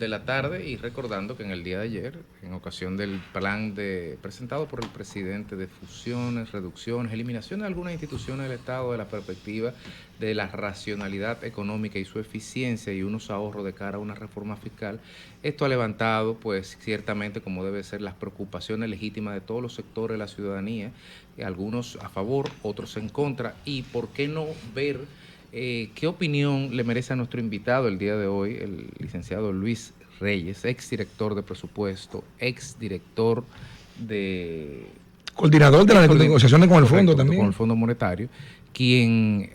de la tarde, y recordando que en el día de ayer, en ocasión del plan presentado por el presidente de fusiones, reducciones, eliminación de algunas instituciones del Estado de la perspectiva de la racionalidad económica y su eficiencia y unos ahorros de cara a una reforma fiscal, esto ha levantado, pues ciertamente, como debe ser, las preocupaciones legítimas de todos los sectores de la ciudadanía, algunos a favor, otros en contra, y por qué no ver qué opinión le merece a nuestro invitado el día de hoy, el licenciado Luis Reyes, exdirector de presupuesto, exdirector de... Coordinador de las negociaciones con el fondo también. Con el Fondo Monetario, quien,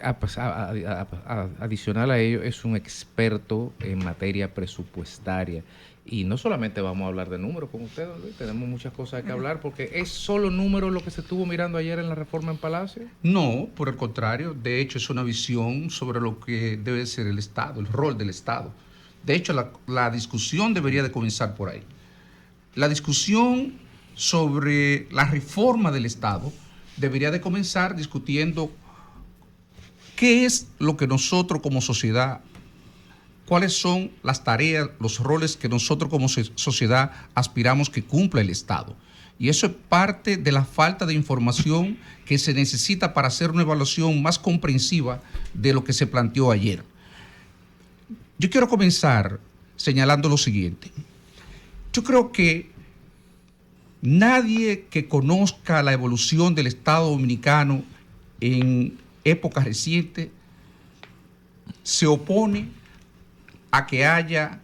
adicional a ello, es un experto en materia presupuestaria. Y no solamente vamos a hablar de números con usted, don Luis, tenemos muchas cosas que hablar, porque ¿es solo números lo que se estuvo mirando ayer en la reforma en Palacio? No, por el contrario, de hecho es una visión sobre lo que debe ser el Estado, el rol del Estado. De hecho, la discusión debería de comenzar por ahí. La discusión sobre la reforma del Estado debería de comenzar discutiendo qué es lo que nosotros como sociedad, cuáles son las tareas, los roles que nosotros como sociedad aspiramos que cumpla el Estado. Y eso es parte de la falta de información que se necesita para hacer una evaluación más comprensiva de lo que se planteó ayer. Yo quiero comenzar señalando lo siguiente. Yo creo que nadie que conozca la evolución del Estado dominicano en épocas recientes se opone a que haya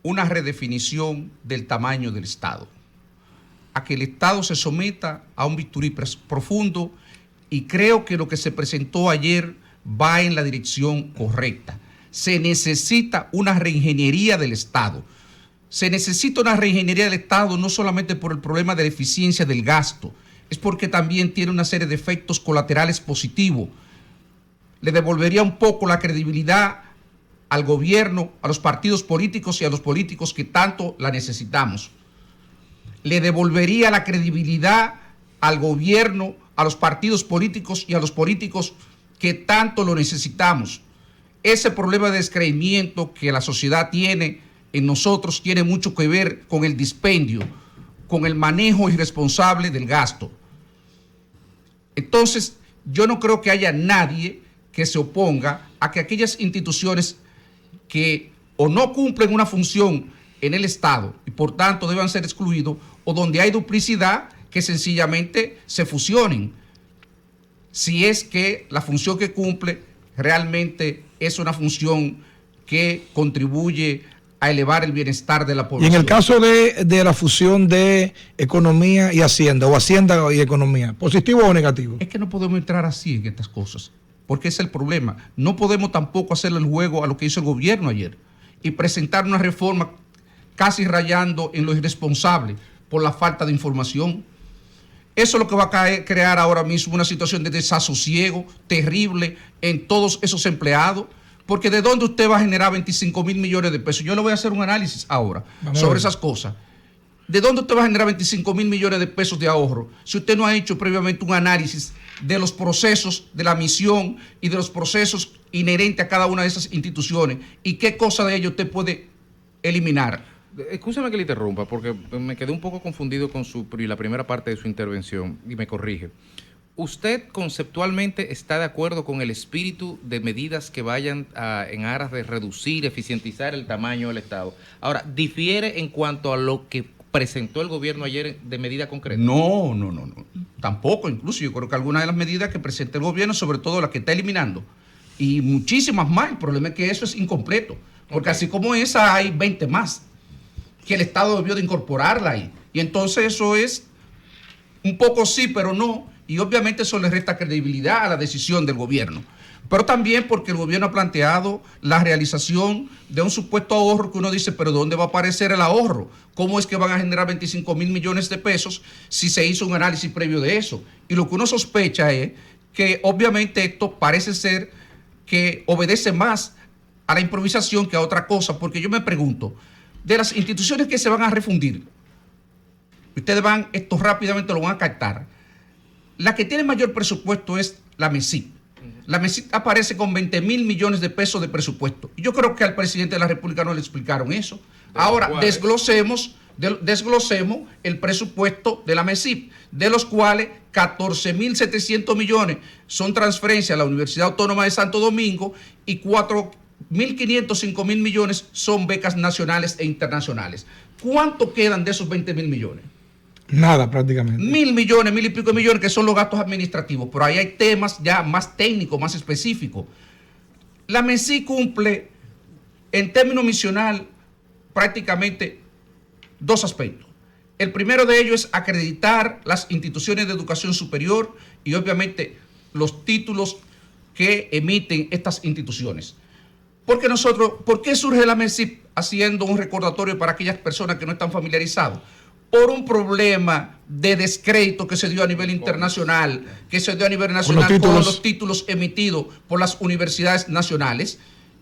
una redefinición del tamaño del Estado, a que el Estado se someta a un bisturí profundo, y creo que lo que se presentó ayer va en la dirección correcta. Se necesita una reingeniería del Estado. Se necesita una reingeniería del Estado no solamente por el problema de la eficiencia del gasto, es porque también tiene una serie de efectos colaterales positivos. Le devolvería un poco la credibilidad al gobierno, a los partidos políticos y a los políticos que tanto la necesitamos. Le devolvería la credibilidad al gobierno, a los partidos políticos y a los políticos que tanto lo necesitamos. Ese problema de descreimiento que la sociedad tiene en nosotros tiene mucho que ver con el dispendio, con el manejo irresponsable del gasto. Entonces, yo no creo que haya nadie que se oponga a que aquellas instituciones que o no cumplen una función en el Estado y por tanto deban ser excluidos, o donde hay duplicidad, que sencillamente se fusionen, si es que la función que cumple realmente es una función que contribuye a elevar el bienestar de la población. Y en el caso de la fusión de economía y hacienda, o hacienda y economía, ¿positivo o negativo? Es que no podemos entrar así en estas cosas, porque ese es el problema. No podemos tampoco hacerle el juego a lo que hizo el gobierno ayer y presentar una reforma casi rayando en lo irresponsable por la falta de información. Eso es lo que va a crear ahora mismo una situación de desasosiego terrible en todos esos empleados, porque ¿de dónde usted va a generar 25 mil millones de pesos? Yo le voy a hacer un análisis ahora sobre esas cosas. ¿De dónde usted va a generar 25 mil millones de pesos de ahorro si usted no ha hecho previamente un análisis de los procesos de la misión y de los procesos inherentes a cada una de esas instituciones? ¿Y qué cosa de ello usted puede eliminar? Escúchame que le interrumpa, porque me quedé un poco confundido con la primera parte de su intervención, y me corrige. ¿Usted conceptualmente está de acuerdo con el espíritu de medidas que vayan en aras de reducir, eficientizar el tamaño del Estado? Ahora, ¿difiere en cuanto a lo que presentó el gobierno ayer de medida concreta? No. Tampoco, incluso yo creo que algunas de las medidas que presenta el gobierno, sobre todo las que está eliminando, y muchísimas más, el problema es que eso es incompleto, porque así como esa hay 20 más, que el Estado debió de incorporarla ahí. Y entonces eso es un poco sí, pero no. Y obviamente eso le resta credibilidad a la decisión del gobierno. Pero también porque el gobierno ha planteado la realización de un supuesto ahorro que uno dice, pero ¿dónde va a aparecer el ahorro? ¿Cómo es que van a generar 25 mil millones de pesos si se hizo un análisis previo de eso? Y lo que uno sospecha es que obviamente esto parece ser que obedece más a la improvisación que a otra cosa, porque yo me pregunto, de las instituciones que se van a refundir, ustedes esto rápidamente lo van a captar, la que tiene mayor presupuesto es la MESIP. La MESIP aparece con 20.000 millones de pesos de presupuesto. Y yo creo que al presidente de la República no le explicaron eso. Ahora, desglosemos el presupuesto de la MESIP, de los cuales 14.700 millones son transferencias a la Universidad Autónoma de Santo Domingo y 4.500, 5.000 millones son becas nacionales e internacionales. ¿Cuánto quedan de esos 20.000 millones? Nada, prácticamente. 1.000 millones, 1.000 y pico de millones, que son los gastos administrativos. Pero ahí hay temas ya más técnicos, más específicos. La MESIP cumple, en términos misional, prácticamente 2 aspectos. El primero de ellos es acreditar las instituciones de educación superior y obviamente los títulos que emiten estas instituciones. Porque ¿por qué surge la MESIP? Haciendo un recordatorio para aquellas personas que no están familiarizados. Por un problema de descrédito que se dio a nivel internacional, que se dio a nivel nacional con los títulos emitidos por las universidades nacionales.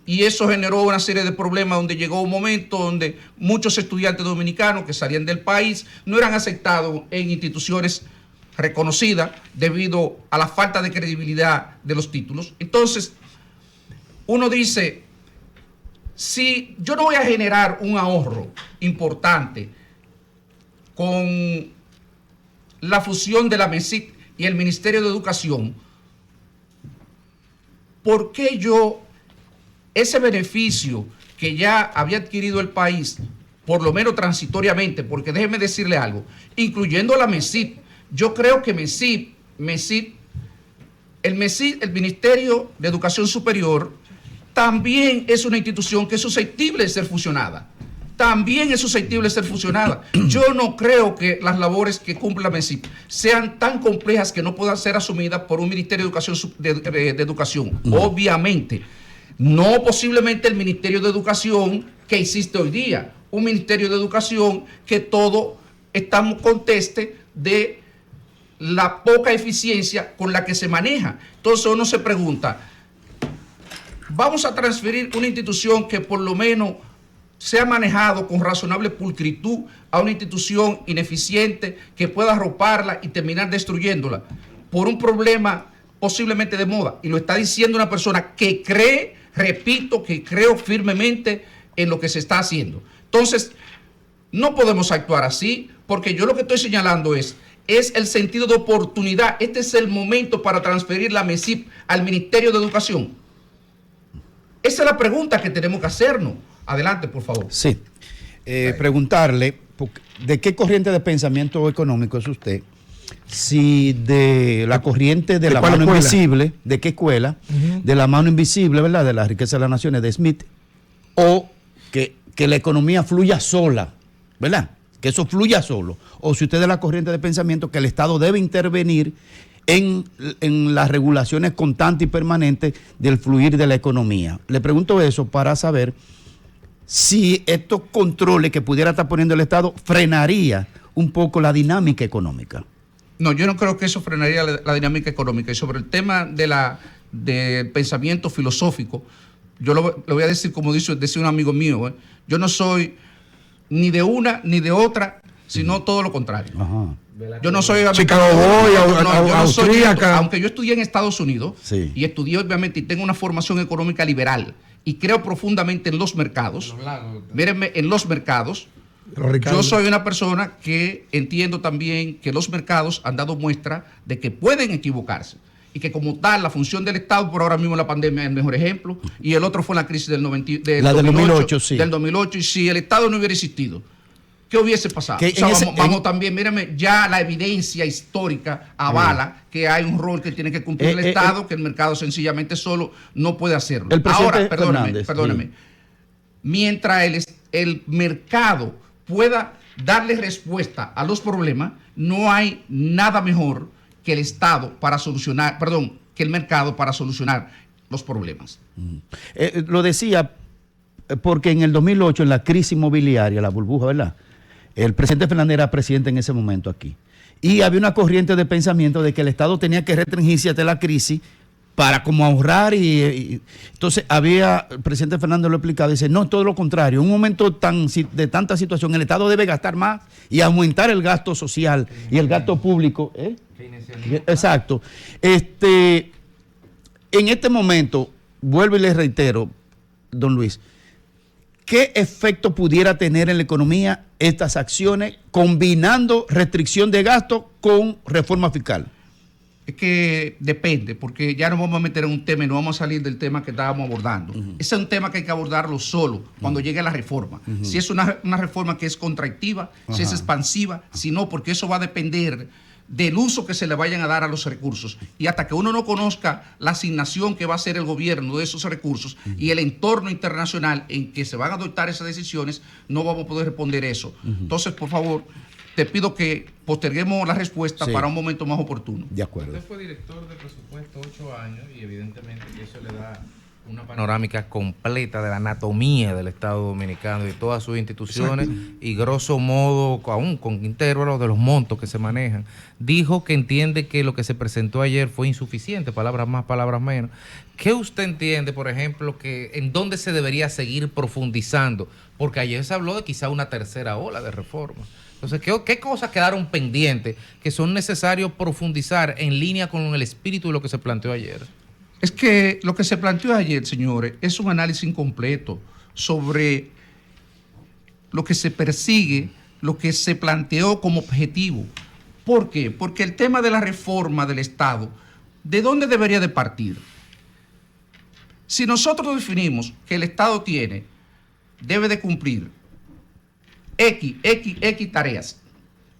Y eso generó una serie de problemas donde llegó un momento donde muchos estudiantes dominicanos que salían del país no eran aceptados en instituciones reconocidas debido a la falta de credibilidad de los títulos. Entonces, uno dice, si yo no voy a generar un ahorro importante con la fusión de la MESIP y el Ministerio de Educación, ¿por qué yo ese beneficio que ya había adquirido el país, por lo menos transitoriamente, porque déjeme decirle algo, incluyendo la MESIP, yo creo que el Ministerio de Educación Superior también es una institución que es susceptible de ser fusionada. También es susceptible de ser fusionada. Yo no creo que las labores que cumple la MESIP sean tan complejas que no puedan ser asumidas por un Ministerio de Educación. Obviamente, no posiblemente el Ministerio de Educación que existe hoy día. Un Ministerio de Educación que todo estamos conteste de la poca eficiencia con la que se maneja. Entonces uno se pregunta, vamos a transferir una institución que por lo menos se ha manejado con razonable pulcritud a una institución ineficiente que pueda arroparla y terminar destruyéndola por un problema posiblemente de moda. Y lo está diciendo una persona que cree, repito, que creo firmemente en lo que se está haciendo. Entonces, no podemos actuar así, porque yo lo que estoy señalando es el sentido de oportunidad. Este es el momento para transferir la MESIP al Ministerio de Educación. Esa es la pregunta que tenemos que hacernos. Adelante, por favor. Sí. Preguntarle, ¿de qué corriente de pensamiento económico es usted? Si de la corriente de la mano invisible, ¿de qué escuela? De la mano invisible, ¿verdad? De la riqueza de las naciones, de Smith, o que la economía fluya sola, ¿verdad? Que eso fluya solo. O si usted de la corriente de pensamiento que el Estado debe intervenir en las regulaciones constantes y permanentes del fluir de la economía. Le pregunto eso para saber si estos controles que pudiera estar poniendo el Estado frenaría un poco la dinámica económica. No, yo no creo que eso frenaría la dinámica económica. Y sobre el tema del pensamiento filosófico, yo lo voy a decir como decía un amigo mío, yo no soy ni de una ni de otra, sino todo lo contrario. Ajá. Yo no soy austríaca. Aunque yo estudié en Estados Unidos, sí, y estudié obviamente y tengo una formación económica liberal y creo profundamente en los mercados. Mírenme, en los mercados. Yo soy una persona que entiendo también que los mercados han dado muestra de que pueden equivocarse y que como tal la función del Estado, por ahora mismo la pandemia es el mejor ejemplo, y el otro fue la crisis del 2008, sí. Del 2008, y si el Estado no hubiera existido, ¿qué hubiese pasado? Vamos también, mírame, ya la evidencia histórica avala que hay un rol que tiene que cumplir el Estado, que el mercado sencillamente solo no puede hacerlo. Ahora, perdóneme. Sí. Mientras el mercado pueda darle respuesta a los problemas, no hay nada mejor que el Estado para solucionar, que el mercado para solucionar los problemas. Lo decía porque en el 2008, en la crisis inmobiliaria, la burbuja, ¿verdad? El presidente Fernández era presidente en ese momento aquí. Y había una corriente de pensamiento de que el Estado tenía que restringirse ante la crisis para como ahorrar entonces el presidente Fernández lo explicaba, dice, no, todo lo contrario, en un momento de tanta situación, el Estado debe gastar más y aumentar el gasto social y el gasto público. Exacto. en este momento, vuelvo y les reitero, don Luis, ¿qué efecto pudiera tener en la economía estas acciones combinando restricción de gasto con reforma fiscal? Es que depende, porque ya nos vamos a meter en un tema y no vamos a salir del tema que estábamos abordando. Ese es un tema que hay que abordarlo solo cuando llegue la reforma. Si es una reforma que es contractiva, si es expansiva, si no, porque eso va a depender del uso que se le vayan a dar a los recursos. Y hasta que uno no conozca la asignación que va a hacer el gobierno de esos recursos y el entorno internacional en que se van a adoptar esas decisiones, no vamos a poder responder eso. Entonces, por favor, te pido que posterguemos la respuesta para un momento más oportuno. De acuerdo. Usted fue director de presupuesto 8 años y evidentemente que eso le da una panorámica completa de la anatomía del Estado Dominicano y de todas sus instituciones. Exacto. Y grosso modo, aún con intervalos de los montos que se manejan. Dijo que entiende que lo que se presentó ayer fue insuficiente, palabras más, palabras menos. ¿Qué usted entiende, por ejemplo, que en dónde se debería seguir profundizando? Porque ayer se habló de quizá una tercera ola de reforma. Entonces, ¿qué cosas quedaron pendientes que son necesarios profundizar en línea con el espíritu de lo que se planteó ayer? Es que lo que se planteó ayer, señores, es un análisis incompleto sobre lo que se persigue, lo que se planteó como objetivo. ¿Por qué? Porque el tema de la reforma del Estado, ¿de dónde debería de partir? Si nosotros definimos que el Estado debe de cumplir X tareas,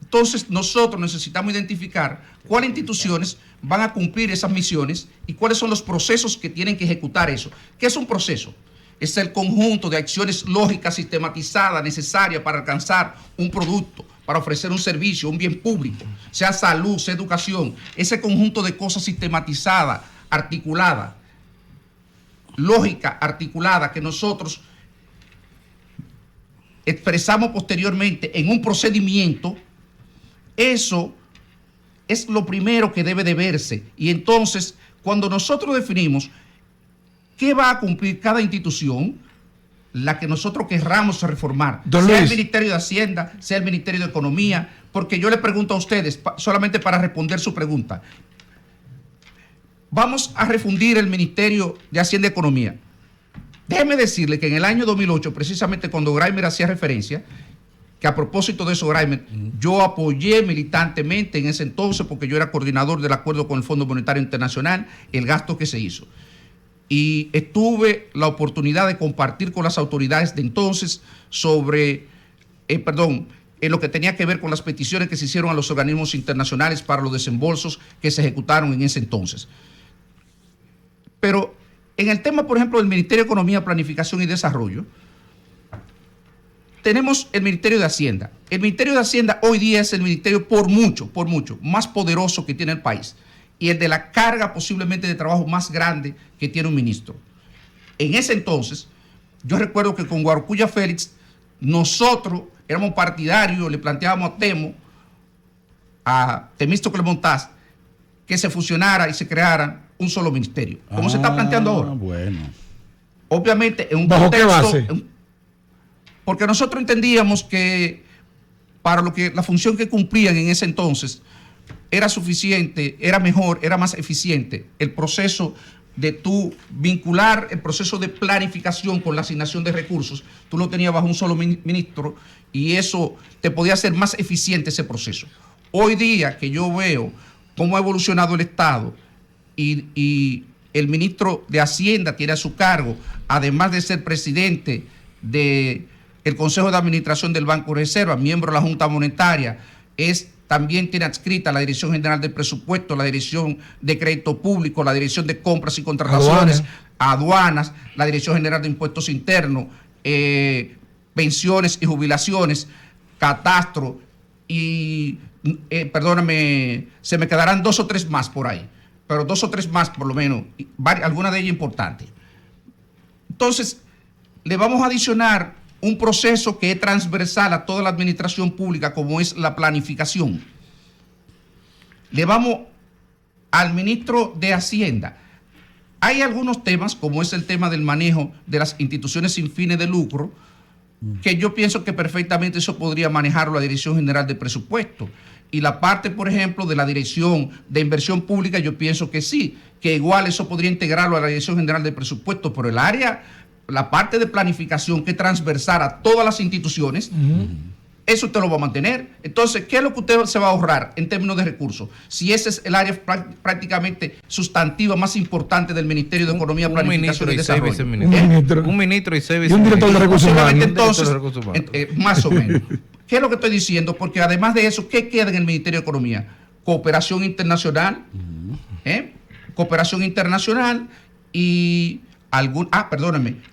entonces nosotros necesitamos identificar cuáles instituciones van a cumplir esas misiones y cuáles son los procesos que tienen que ejecutar eso. ¿Qué es un proceso? Es el conjunto de acciones lógicas sistematizadas necesarias para alcanzar un producto, para ofrecer un servicio, un bien público, sea salud, sea educación. Ese conjunto de cosas sistematizadas, articuladas, lógica articulada, que nosotros expresamos posteriormente en un procedimiento, eso es lo primero que debe de verse. Y entonces, cuando nosotros definimos qué va a cumplir cada institución, la que nosotros querramos reformar, sea el Ministerio de Hacienda, sea el Ministerio de Economía, porque yo le pregunto a ustedes, solamente para responder su pregunta, vamos a refundir el Ministerio de Hacienda y Economía. Déjeme decirle que en el año 2008, precisamente cuando Graimer hacía referencia, que a propósito de eso, Graimer, yo apoyé militantemente en ese entonces, porque yo era coordinador del acuerdo con el Fondo Monetario Internacional, el gasto que se hizo. Y tuve la oportunidad de compartir con las autoridades de entonces sobre, en lo que tenía que ver con las peticiones que se hicieron a los organismos internacionales para los desembolsos que se ejecutaron en ese entonces. Pero en el tema, por ejemplo, del Ministerio de Economía, Planificación y Desarrollo, tenemos el Ministerio de Hacienda. El Ministerio de Hacienda hoy día es el ministerio por mucho, más poderoso que tiene el país. Y el de la carga posiblemente de trabajo más grande que tiene un ministro. En ese entonces, yo recuerdo que con Guarocuya Félix, nosotros éramos partidarios, le planteábamos a Temístocles Montaz, que se fusionara y se creara un solo ministerio. ¿Cómo se está planteando ahora? Bueno. Obviamente, en un ¿Bajo contexto, qué base? Porque nosotros entendíamos que para la función que cumplían en ese entonces era suficiente, era mejor, era más eficiente el proceso de tú vincular el proceso de planificación con la asignación de recursos. Tú lo tenías bajo un solo ministro y eso te podía hacer más eficiente ese proceso. Hoy día que yo veo cómo ha evolucionado el Estado y el ministro de Hacienda tiene a su cargo, además de ser presidente del Consejo de Administración del Banco de Reserva, miembro de la Junta Monetaria, también tiene adscrita la Dirección General del Presupuesto, la Dirección de Crédito Público, la Dirección de Compras y Contrataciones, aduanas, la Dirección General de Impuestos Internos, pensiones y jubilaciones, catastro y, se me quedarán 2 o 3 más por ahí, pero 2 o 3 más por lo menos, alguna de ellas importante. Entonces, le vamos a adicionar un proceso que es transversal a toda la administración pública, como es la planificación. Le vamos al ministro de Hacienda. Hay algunos temas, como es el tema del manejo de las instituciones sin fines de lucro, que yo pienso que perfectamente eso podría manejarlo la Dirección General de Presupuesto. Y la parte, por ejemplo, de la Dirección de Inversión Pública, yo pienso que sí, que igual eso podría integrarlo a la Dirección General de Presupuesto, pero el área, la parte de planificación que es transversal a todas las instituciones, eso usted lo va a mantener. Entonces, ¿qué es lo que usted se va a ahorrar en términos de recursos? Si ese es el área prácticamente sustantiva más importante del Ministerio de Economía, Planificación y Desarrollo. Un ministro y 6 viceministros. Y un director de recursos humanos. Entonces, más o menos. ¿Qué es lo que estoy diciendo? Porque además de eso, ¿qué queda en el Ministerio de Economía? Cooperación internacional, cooperación internacional y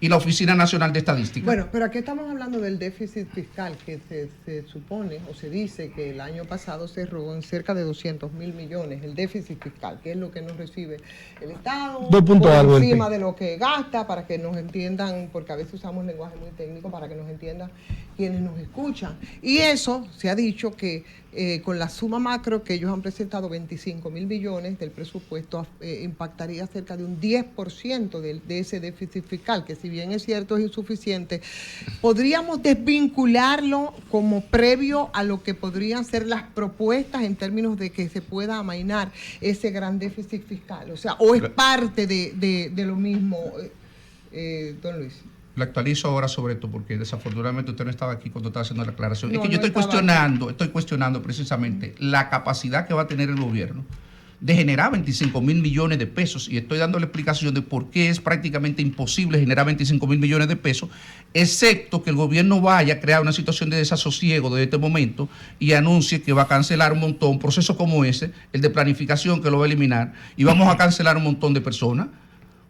y la Oficina Nacional de Estadística. Bueno, pero aquí estamos hablando del déficit fiscal que se supone o se dice que el año pasado cerró en cerca de 200.000 millones, el déficit fiscal, que es lo que nos recibe el Estado, por encima de lo que gasta, para que nos entiendan, porque a veces usamos lenguaje muy técnico, para que nos entiendan quienes nos escuchan. Y eso se ha dicho que con la suma macro que ellos han presentado, 25.000 billones del presupuesto, impactaría cerca de un 10% de ese déficit fiscal, que si bien es cierto es insuficiente, podríamos desvincularlo como previo a lo que podrían ser las propuestas en términos de que se pueda amainar ese gran déficit fiscal, o sea, o es parte de lo mismo, don Luis. Lo actualizo ahora sobre esto porque desafortunadamente usted no estaba aquí cuando estaba haciendo la aclaración. No, es que yo estoy cuestionando precisamente la capacidad que va a tener el gobierno de generar 25.000 millones de pesos, y estoy dando la explicación de por qué es prácticamente imposible generar 25.000 millones de pesos, excepto que el gobierno vaya a crear una situación de desasosiego desde este momento y anuncie que va a cancelar un montón, procesos como ese, el de planificación, que lo va a eliminar, y vamos a cancelar un montón de personas.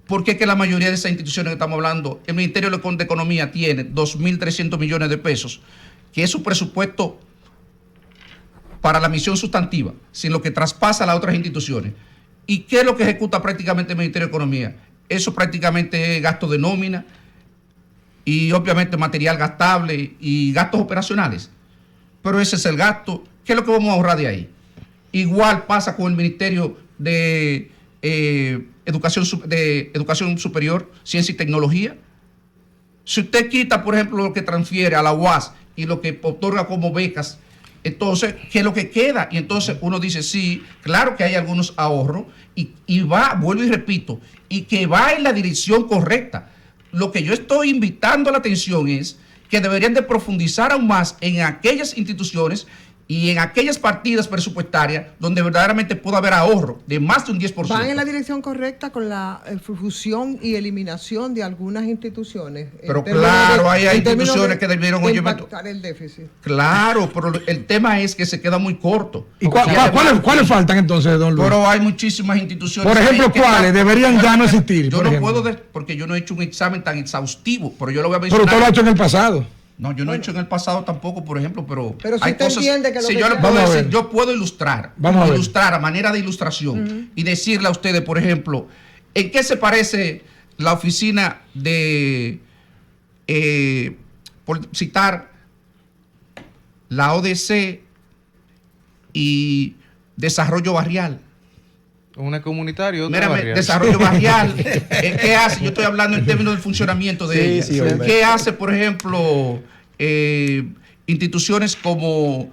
Porque es que la mayoría de esas instituciones que estamos hablando, el Ministerio de Economía tiene 2.300 millones de pesos, que es su presupuesto para la misión sustantiva, sin lo que traspasa a las otras instituciones. ¿Y qué es lo que ejecuta prácticamente el Ministerio de Economía? Eso prácticamente es gasto de nómina y obviamente material gastable y gastos operacionales. Pero ese es el gasto. ¿Qué es lo que vamos a ahorrar de ahí? Igual pasa con el Ministerio de Educación Superior, Ciencia y Tecnología. Si usted quita, por ejemplo, lo que transfiere a la UAS y lo que otorga como becas, entonces, ¿qué es lo que queda? Y entonces uno dice, sí, claro que hay algunos ahorros y va, vuelvo y repito, y que va en la dirección correcta. Lo que yo estoy invitando a la atención es que deberían de profundizar aún más en aquellas instituciones y en aquellas partidas presupuestarias donde verdaderamente puede haber ahorro de más de un 10%. Van en la dirección correcta con la fusión y eliminación de algunas instituciones. Pero claro, hay instituciones que debieron impactar el déficit. Claro, pero el tema es que se queda muy corto. ¿Y cuáles faltan entonces, don Luis? Pero hay muchísimas instituciones. Por ejemplo, ¿cuáles deberían ya no existir? Yo no puedo, porque yo no he hecho un examen tan exhaustivo, pero yo lo voy a mencionar. Pero usted lo ha hecho en el pasado. No, yo no he hecho en el pasado tampoco, por ejemplo, pero si hay cosas. Que si yo le puedo decir, yo puedo ilustrar, a manera de ilustración, y decirle a ustedes, por ejemplo, en qué se parece la oficina de, por citar, la ODC y Desarrollo Barrial. Una comunitaria y otra Mírame, barrial. Desarrollo barrial. ¿Qué hace? Yo estoy hablando en términos del funcionamiento de ella. Sí, ¿Qué hace, por ejemplo, instituciones como...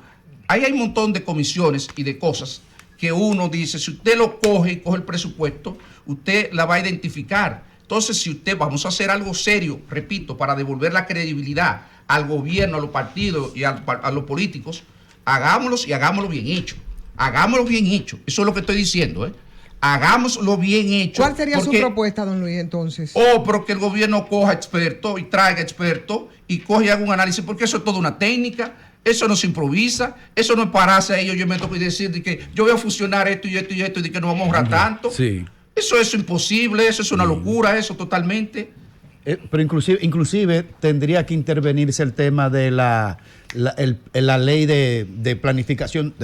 Ahí hay un montón de comisiones y de cosas que uno dice, si usted lo coge y coge el presupuesto, usted la va a identificar. Entonces, si usted, vamos a hacer algo serio, repito, para devolver la credibilidad al gobierno, a los partidos y a los políticos, hagámoslos y hagámoslo bien hecho. Hagámoslo bien hecho. Eso es lo que estoy diciendo, ¿eh? Hagámoslo bien hecho. ¿Cuál sería su propuesta, don Luis, entonces? Pero que el gobierno coja expertos y traiga expertos y coja y haga un análisis, porque eso es toda una técnica, eso no se improvisa, eso no es pararse ahí, yo me toco y decir de que yo voy a fusionar esto y esto y esto y de que no vamos a ahorrar tanto. Sí. Eso es imposible, eso es una locura, eso totalmente. Pero inclusive tendría que intervenirse el tema de la ley de planificación,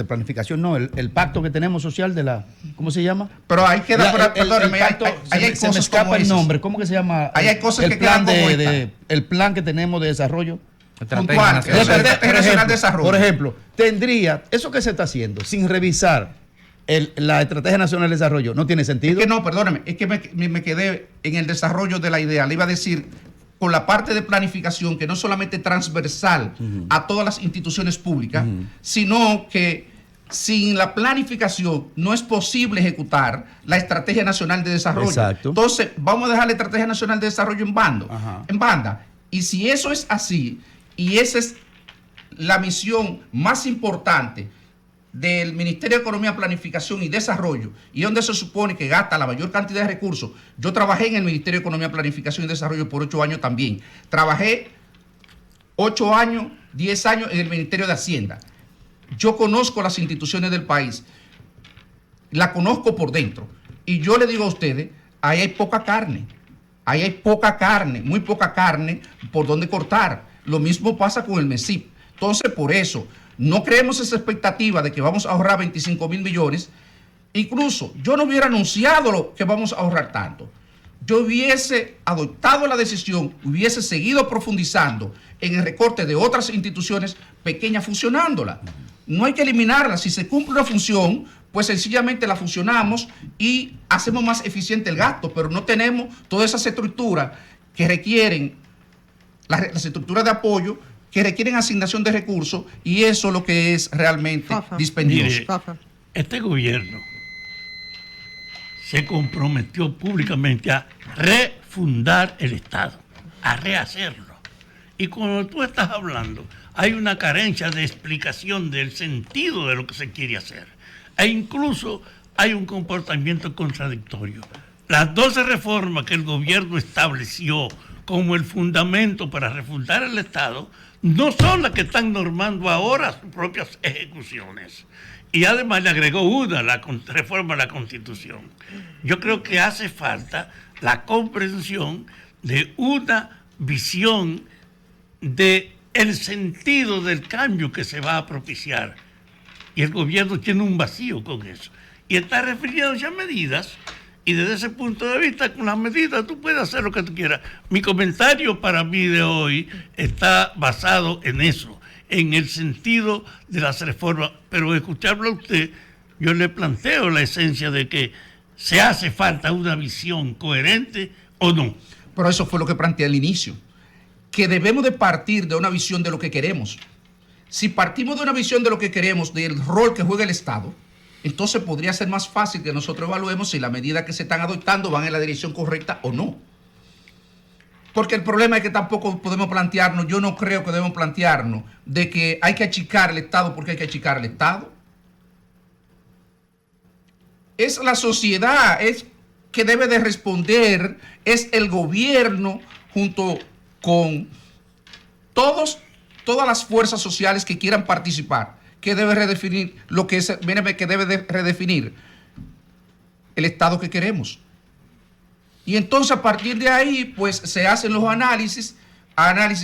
no, el pacto que tenemos social de la, ¿cómo se llama? Pero ahí queda, perdóneme, hay se me escapa el nombre, ¿cómo que se llama? Ahí hay cosas que quedan como el plan que tenemos de desarrollo. Puntual, por ejemplo, tendría, eso que se está haciendo, sin revisar la Estrategia Nacional de Desarrollo, ¿no tiene sentido? Es que no, perdóneme, es que me quedé en el desarrollo de la idea. Le iba a decir, con la parte de planificación, que no solamente transversal a todas las instituciones públicas, sino que sin la planificación no es posible ejecutar la Estrategia Nacional de Desarrollo. Exacto. Entonces, vamos a dejar la Estrategia Nacional de Desarrollo en banda. Y si eso es así, y esa es la misión más importante del Ministerio de Economía, Planificación y Desarrollo, y donde se supone que gasta la mayor cantidad de recursos. Yo trabajé en el Ministerio de Economía, Planificación y Desarrollo por 8 años también. Trabajé 8 años, 10 años en el Ministerio de Hacienda. Yo conozco las instituciones del país, la conozco por dentro. Y yo le digo a ustedes, ahí hay poca carne. Ahí hay poca carne, muy poca carne por donde cortar. Lo mismo pasa con el MESIP. Entonces, por eso, no creemos esa expectativa de que vamos a ahorrar 25.000 millones. Incluso, yo no hubiera anunciado que vamos a ahorrar tanto. Yo hubiese adoptado la decisión, hubiese seguido profundizando en el recorte de otras instituciones pequeñas, fusionándola. No hay que eliminarla. Si se cumple una función, pues sencillamente la fusionamos y hacemos más eficiente el gasto, pero no tenemos todas esas estructuras que requieren, las estructuras de apoyo, que requieren asignación de recursos, y eso es lo que es realmente dispendioso. Mire, este gobierno se comprometió públicamente a refundar el Estado, a rehacerlo. Y cuando tú estás hablando, hay una carencia de explicación del sentido de lo que se quiere hacer. E incluso hay un comportamiento contradictorio. Las 12 reformas que el gobierno estableció como el fundamento para refundar el Estado no son las que están normando ahora sus propias ejecuciones. Y además le agregó una, la reforma a la Constitución. Yo creo que hace falta la comprensión de una visión de el sentido del cambio que se va a propiciar. Y el gobierno tiene un vacío con eso. Y está refiriéndose a medidas, y desde ese punto de vista, con las medidas tú puedes hacer lo que tú quieras. Mi comentario para mí de hoy está basado en eso, en el sentido de las reformas. Pero escucharlo a usted, yo le planteo la esencia de que se hace falta una visión coherente o no. Pero eso fue lo que planteé al inicio, que debemos de partir de una visión de lo que queremos. Si partimos de una visión de lo que queremos, del rol que juega el Estado, entonces podría ser más fácil que nosotros evaluemos si las medidas que se están adoptando van en la dirección correcta o no. Porque el problema es que tampoco podemos plantearnos, yo no creo que debemos plantearnos, de que hay que achicar el Estado porque hay que achicar el Estado. Es la sociedad, es que debe de responder, es el gobierno junto con todas las fuerzas sociales que quieran participar, que debe redefinir lo que es, que debe de redefinir el Estado que queremos. Y entonces a partir de ahí, pues se hacen los análisis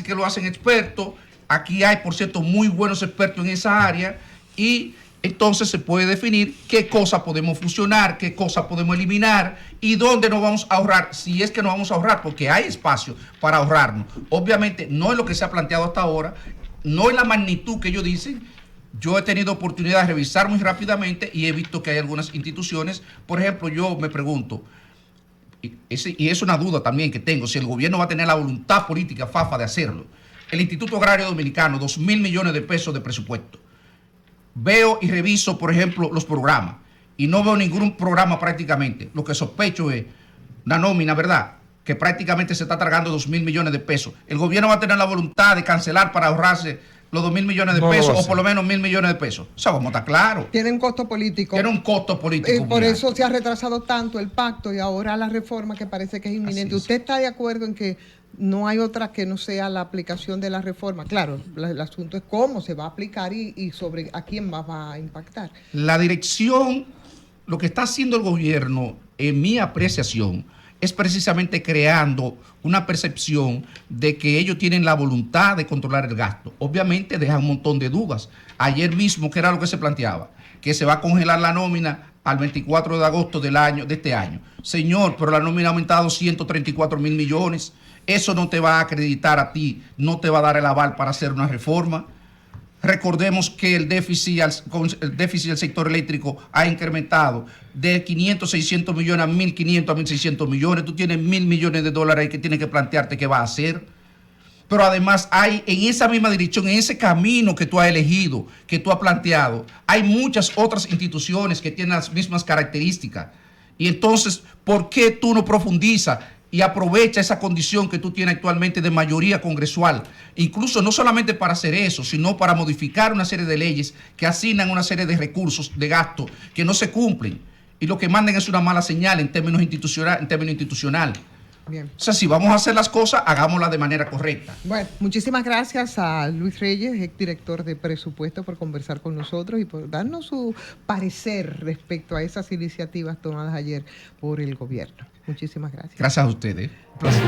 que lo hacen expertos. Aquí hay, por cierto, muy buenos expertos en esa área, y entonces se puede definir qué cosas podemos fusionar, qué cosas podemos eliminar y dónde nos vamos a ahorrar, si es que nos vamos a ahorrar, porque hay espacio para ahorrarnos. Obviamente no es lo que se ha planteado hasta ahora, no es la magnitud que ellos dicen. Yo he tenido oportunidad de revisar muy rápidamente y he visto que hay algunas instituciones, por ejemplo, yo me pregunto, y es una duda también que tengo, si el gobierno va a tener la voluntad política, FAFA, de hacerlo. El Instituto Agrario Dominicano, 2.000 millones de pesos de presupuesto. Veo y reviso, por ejemplo, los programas y no veo ningún programa prácticamente. Lo que sospecho es una nómina, ¿verdad?, que prácticamente se está tragando 2.000 millones de pesos. El gobierno va a tener la voluntad de cancelar para ahorrarse los 2.000 millones de pesos, o por lo menos 1.000 millones de pesos. O sea, vamos a estar claro. Tiene un costo político. Tiene un costo político. Por eso se ha retrasado tanto el pacto y ahora la reforma que parece que es inminente. ¿Usted está de acuerdo en que no hay otra que no sea la aplicación de la reforma? Claro, el asunto es cómo se va a aplicar y sobre a quién más va a impactar. La dirección, lo que está haciendo el gobierno, en mi apreciación, es precisamente creando una percepción de que ellos tienen la voluntad de controlar el gasto. Obviamente deja un montón de dudas. Ayer mismo, ¿qué era lo que se planteaba? Que se va a congelar la nómina al 24 de agosto de este año. Señor, pero la nómina ha aumentado 134.000 millones. Eso no te va a acreditar a ti, no te va a dar el aval para hacer una reforma. Recordemos que el déficit del sector eléctrico ha incrementado de 500, 600 millones a 1.500 a 1.600 millones. Tú tienes 1.000 millones de dólares ahí que tienes que plantearte qué va a hacer. pero además hay en esa misma dirección, en ese camino que tú has elegido, que tú has planteado, hay muchas otras instituciones que tienen las mismas características. Y entonces, ¿por qué tú no profundizas y aprovecha esa condición que tú tienes actualmente de mayoría congresual? Incluso no solamente para hacer eso, sino para modificar una serie de leyes que asignan una serie de recursos, de gastos, que no se cumplen. Y lo que mandan es una mala señal en términos institucional. Bien. O sea, si vamos a hacer las cosas, hagámoslas de manera correcta. Bueno, muchísimas gracias a Luis Reyes, exdirector de presupuesto, por conversar con nosotros y por darnos su parecer respecto a esas iniciativas tomadas ayer por el gobierno. Muchísimas gracias. Gracias a ustedes. Un placer.